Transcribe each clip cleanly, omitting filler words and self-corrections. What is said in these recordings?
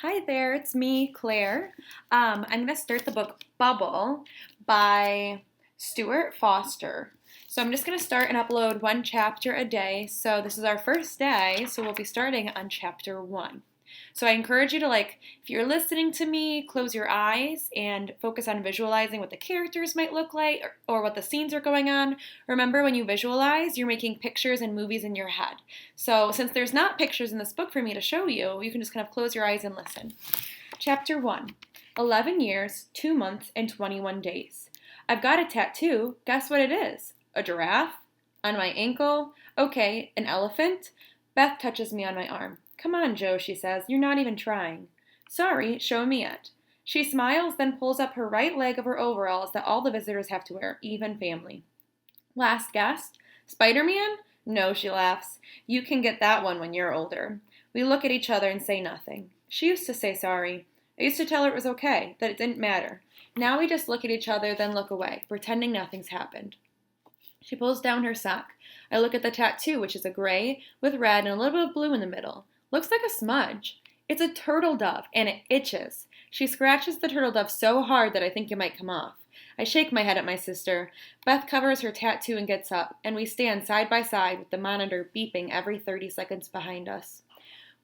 Hi there, it's me, Claire. I'm going to start the book Bubble by Stewart Foster. So I'm just going to start and upload one chapter a day. So this is our first day, so we'll be starting on chapter 1. So I encourage you to, if you're listening to me, close your eyes and focus on visualizing what the characters might look like or what the scenes are going on. Remember, when you visualize, you're making pictures and movies in your head. So since there's not pictures in this book for me to show you, you can just kind of close your eyes and listen. Chapter 1, 11 years, 2 months, and 21 days. I've got a tattoo. Guess what it is? A giraffe? On my ankle? Okay, an elephant? Beth touches me on my arm. Come on, Joe, she says. You're not even trying. Sorry, show me it. She smiles, then pulls up her right leg of her overalls that all the visitors have to wear, even family. Last guest? Spider-Man? No, she laughs. You can get that one when you're older. We look at each other and say nothing. She used to say sorry. I used to tell her it was okay, that it didn't matter. Now we just look at each other, then look away, pretending nothing's happened. She pulls down her sock. I look at the tattoo, which is a gray with red and a little bit of blue in the middle. Looks like a smudge. It's a turtle dove, and it itches. She scratches the turtle dove so hard that I think it might come off. I shake my head at my sister. Beth covers her tattoo and gets up, and we stand side by side with the monitor beeping every 30 seconds behind us.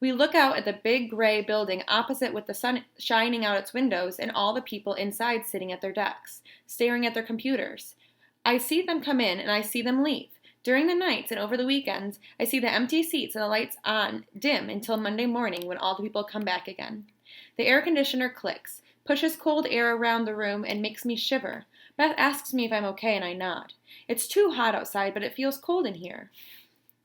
We look out at the big gray building opposite with the sun shining out its windows and all the people inside sitting at their desks, staring at their computers. I see them come in and I see them leave. During the nights and over the weekends, I see the empty seats and the lights on dim until Monday morning when all the people come back again. The air conditioner clicks, pushes cold air around the room, and makes me shiver. Beth asks me if I'm okay, and I nod. It's too hot outside, but it feels cold in here.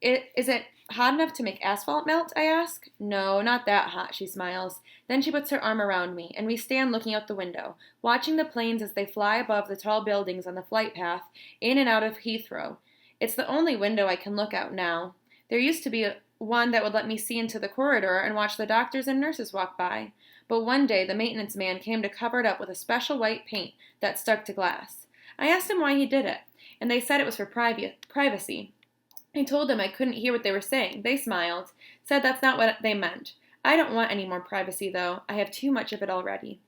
Is it hot enough to make asphalt melt? I ask. No, not that hot, she smiles. Then she puts her arm around me, and we stand looking out the window, watching the planes as they fly above the tall buildings on the flight path in and out of Heathrow. It's the only window I can look out now. There used to be one that would let me see into the corridor and watch the doctors and nurses walk by. But one day the maintenance man came to cover it up with a special white paint that stuck to glass. I asked him why he did it, and they said it was for privacy. I told them I couldn't hear what they were saying. They smiled, said that's not what they meant. I don't want any more privacy, though. I have too much of it already.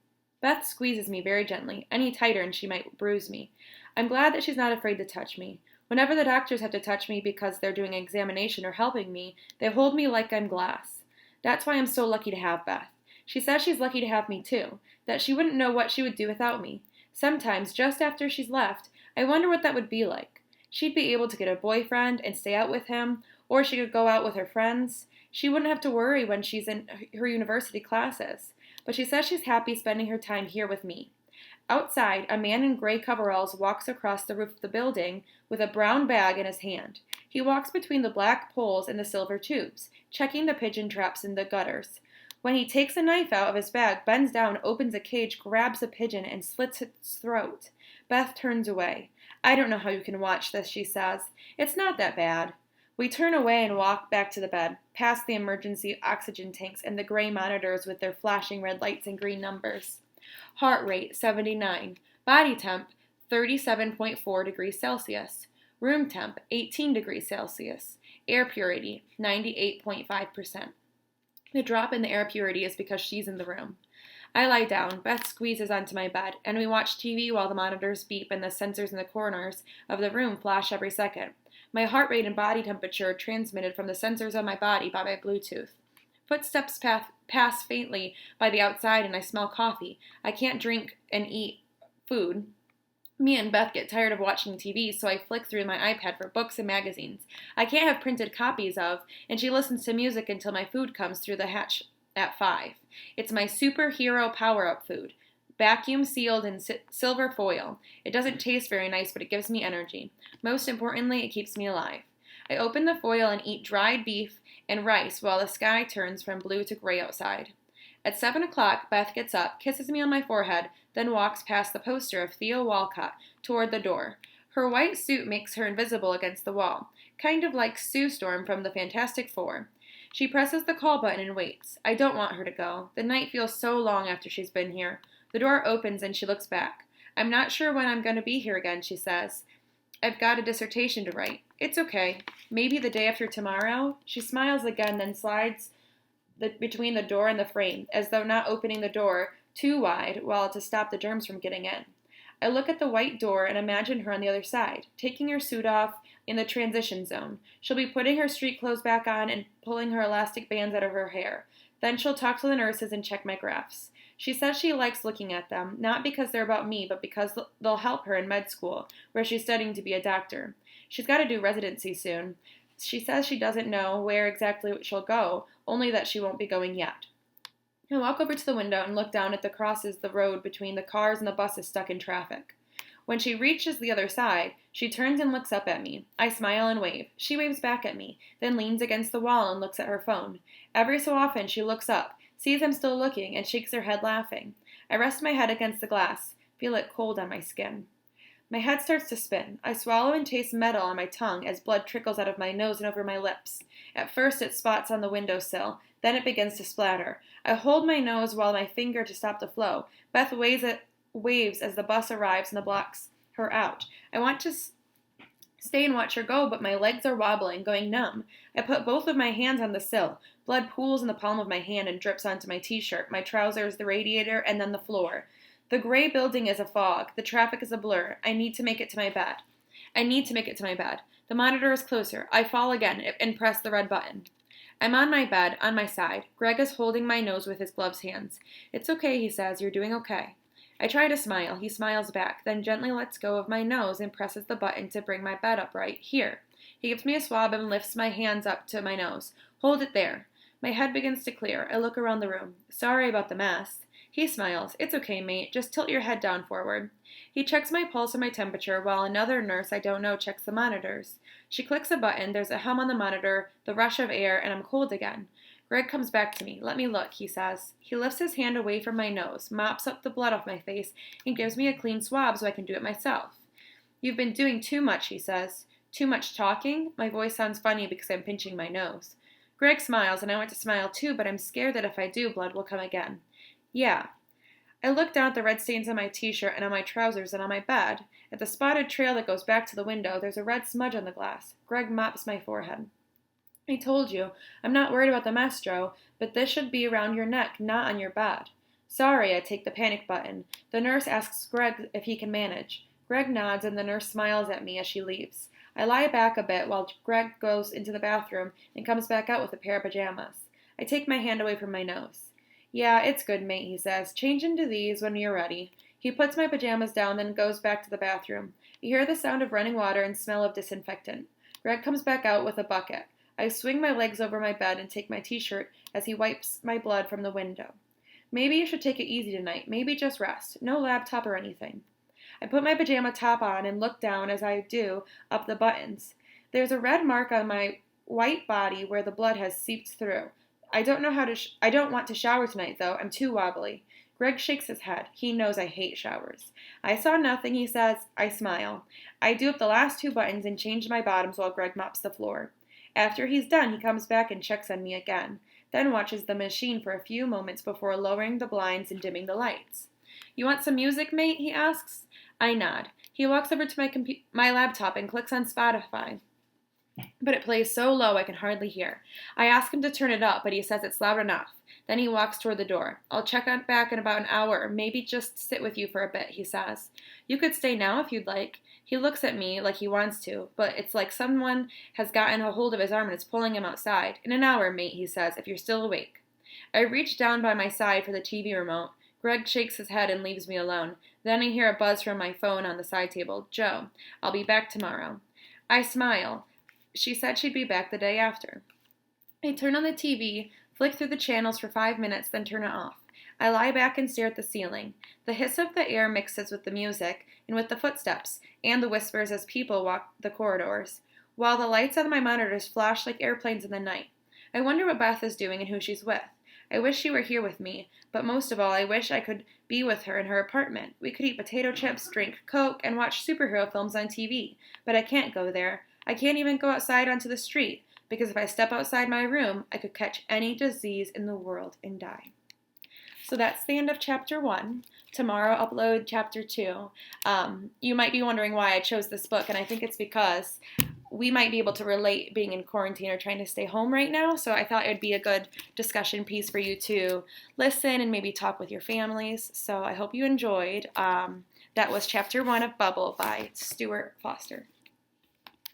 Beth squeezes me very gently. Any tighter and she might bruise me. I'm glad that she's not afraid to touch me. Whenever the doctors have to touch me because they're doing an examination or helping me, they hold me like I'm glass. That's why I'm so lucky to have Beth. She says she's lucky to have me too, that she wouldn't know what she would do without me. Sometimes, just after she's left, I wonder what that would be like. She'd be able to get a boyfriend and stay out with him, or she could go out with her friends. She wouldn't have to worry when she's in her university classes. But she says she's happy spending her time here with me. Outside, a man in gray coveralls walks across the roof of the building with a brown bag in his hand. He walks between the black poles and the silver tubes, checking the pigeon traps in the gutters. When he takes a knife out of his bag, bends down, opens a cage, grabs a pigeon, and slits its throat. Beth turns away. I don't know how you can watch this, she says. It's not that bad. We turn away and walk back to the bed, past the emergency oxygen tanks and the gray monitors with their flashing red lights and green numbers. Heart rate, 79. Body temp, 37.4 degrees Celsius. Room temp, 18 degrees Celsius. Air purity, 98.5%. The drop in the air purity is because she's in the room. I lie down. Beth squeezes onto my bed, and we watch TV while the monitors beep and the sensors in the corners of the room flash every second. My heart rate and body temperature are transmitted from the sensors on my body by my Bluetooth. Footsteps pass faintly by the outside, and I smell coffee. I can't drink and eat food. Me and Beth get tired of watching TV, so I flick through my iPad for books and magazines I can't have printed copies of, and she listens to music until my food comes through the hatch at 5. It's my superhero power-up food, vacuum sealed in silver foil. It doesn't taste very nice, but it gives me energy. Most importantly, it keeps me alive. I open the foil and eat dried beef and rice while the sky turns from blue to gray outside. At 7 o'clock, Beth gets up, kisses me on my forehead, then walks past the poster of Theo Walcott toward the door. Her white suit makes her invisible against the wall, kind of like Sue Storm from the Fantastic Four. She presses the call button and waits. I don't want her to go. The night feels so long after she's been here. The door opens and she looks back. I'm not sure when I'm going to be here again, she says. I've got a dissertation to write. It's okay. Maybe the day after tomorrow. She smiles again, then slides between the door and the frame, as though not opening the door too wide while to stop the germs from getting in. I look at the white door and imagine her on the other side, taking her suit off in the transition zone. She'll be putting her street clothes back on and pulling her elastic bands out of her hair. Then she'll talk to the nurses and check my graphs. She says she likes looking at them, not because they're about me, but because they'll help her in med school, where she's studying to be a doctor. She's got to do residency soon. She says she doesn't know where exactly she'll go, only that she won't be going yet. I walk over to the window and look down at the crosses the road between the cars and the buses stuck in traffic. When she reaches the other side, she turns and looks up at me. I smile and wave. She waves back at me, then leans against the wall and looks at her phone. Every so often she looks up, sees I'm still looking, and shakes her head laughing. I rest my head against the glass, feel it cold on my skin. My head starts to spin. I swallow and taste metal on my tongue as blood trickles out of my nose and over my lips. At first it spots on the windowsill, then it begins to splatter. I hold my nose while my finger to stop the flow. Beth waves as the bus arrives and blocks her out. I want to stay and watch her go, but my legs are wobbling, going numb. I put both of my hands on the sill. Blood pools in the palm of my hand and drips onto my t-shirt, my trousers, the radiator, and then the floor. The gray building is a fog. The traffic is a blur. I need to make it to my bed. The monitor is closer. I fall again and press the red button. I'm on my bed, on my side. Greg is holding my nose with his gloved hands. It's okay, he says. You're doing okay. I try to smile. He smiles back, then gently lets go of my nose and presses the button to bring my bed upright. Here. He gives me a swab and lifts my hands up to my nose. Hold it there. My head begins to clear. I look around the room. Sorry about the mess. He smiles. It's okay, mate. Just tilt your head down forward. He checks my pulse and my temperature, while another nurse I don't know checks the monitors. She clicks a button. There's a hum on the monitor, the rush of air, and I'm cold again. Greg comes back to me. Let me look, he says. He lifts his hand away from my nose, mops up the blood off my face, and gives me a clean swab so I can do it myself. You've been doing too much, he says. Too much talking? My voice sounds funny because I'm pinching my nose. Greg smiles, and I want to smile too, but I'm scared that if I do, blood will come again. Yeah. I look down at the red stains on my t-shirt and on my trousers and on my bed. At the spotted trail that goes back to the window, there's a red smudge on the glass. Greg mops my forehead. I told you, I'm not worried about the mess, Joe, but this should be around your neck, not on your bed. Sorry, I take the panic button. The nurse asks Greg if he can manage. Greg nods and the nurse smiles at me as she leaves. I lie back a bit while Greg goes into the bathroom and comes back out with a pair of pajamas. I take my hand away from my nose. Yeah, it's good, mate, he says. Change into these when you're ready. He puts my pajamas down, then goes back to the bathroom. You hear the sound of running water and smell of disinfectant. Greg comes back out with a bucket. I swing my legs over my bed and take my t-shirt as he wipes my blood from the window. Maybe you should take it easy tonight. Maybe just rest. No laptop or anything. I put my pajama top on and look down as I do up the buttons. There's a red mark on my white body where the blood has seeped through. I don't want to shower tonight, though. I'm too wobbly. Greg shakes his head. He knows I hate showers. I saw nothing, he says. I smile. I do up the last two buttons and change my bottoms while Greg mops the floor. After he's done, he comes back and checks on me again, then watches the machine for a few moments before lowering the blinds and dimming the lights. You want some music, mate? He asks. I nod. He walks over to my laptop and clicks on Spotify, but it plays so low I can hardly hear. I ask him to turn it up, but he says it's loud enough. Then he walks toward the door. I'll check back in about an hour, or maybe just sit with you for a bit, he says. You could stay now if you'd like. He looks at me like he wants to, but it's like someone has gotten a hold of his arm and is pulling him outside. In an hour, mate, he says, if you're still awake. I reach down by my side for the TV remote. Greg shakes his head and leaves me alone. Then I hear a buzz from my phone on the side table. Joe, I'll be back tomorrow. I smile. She said she'd be back the day after. I turn on the TV, flick through the channels for 5 minutes, then turn it off. I lie back and stare at the ceiling. The hiss of the air mixes with the music and with the footsteps and the whispers as people walk the corridors, while the lights on my monitors flash like airplanes in the night. I wonder what Beth is doing and who she's with. I wish she were here with me, but most of all, I wish I could be with her in her apartment. We could eat potato chips, drink Coke, and watch superhero films on TV, but I can't go there. I can't even go outside onto the street, because if I step outside my room, I could catch any disease in the world and die. So that's the end of chapter 1. Tomorrow I'll upload chapter 2. You might be wondering why I chose this book, and I think it's because we might be able to relate being in quarantine or trying to stay home right now. So I thought it would be a good discussion piece for you to listen and maybe talk with your families. So I hope you enjoyed. That was chapter 1 of Bubble by Stewart Foster.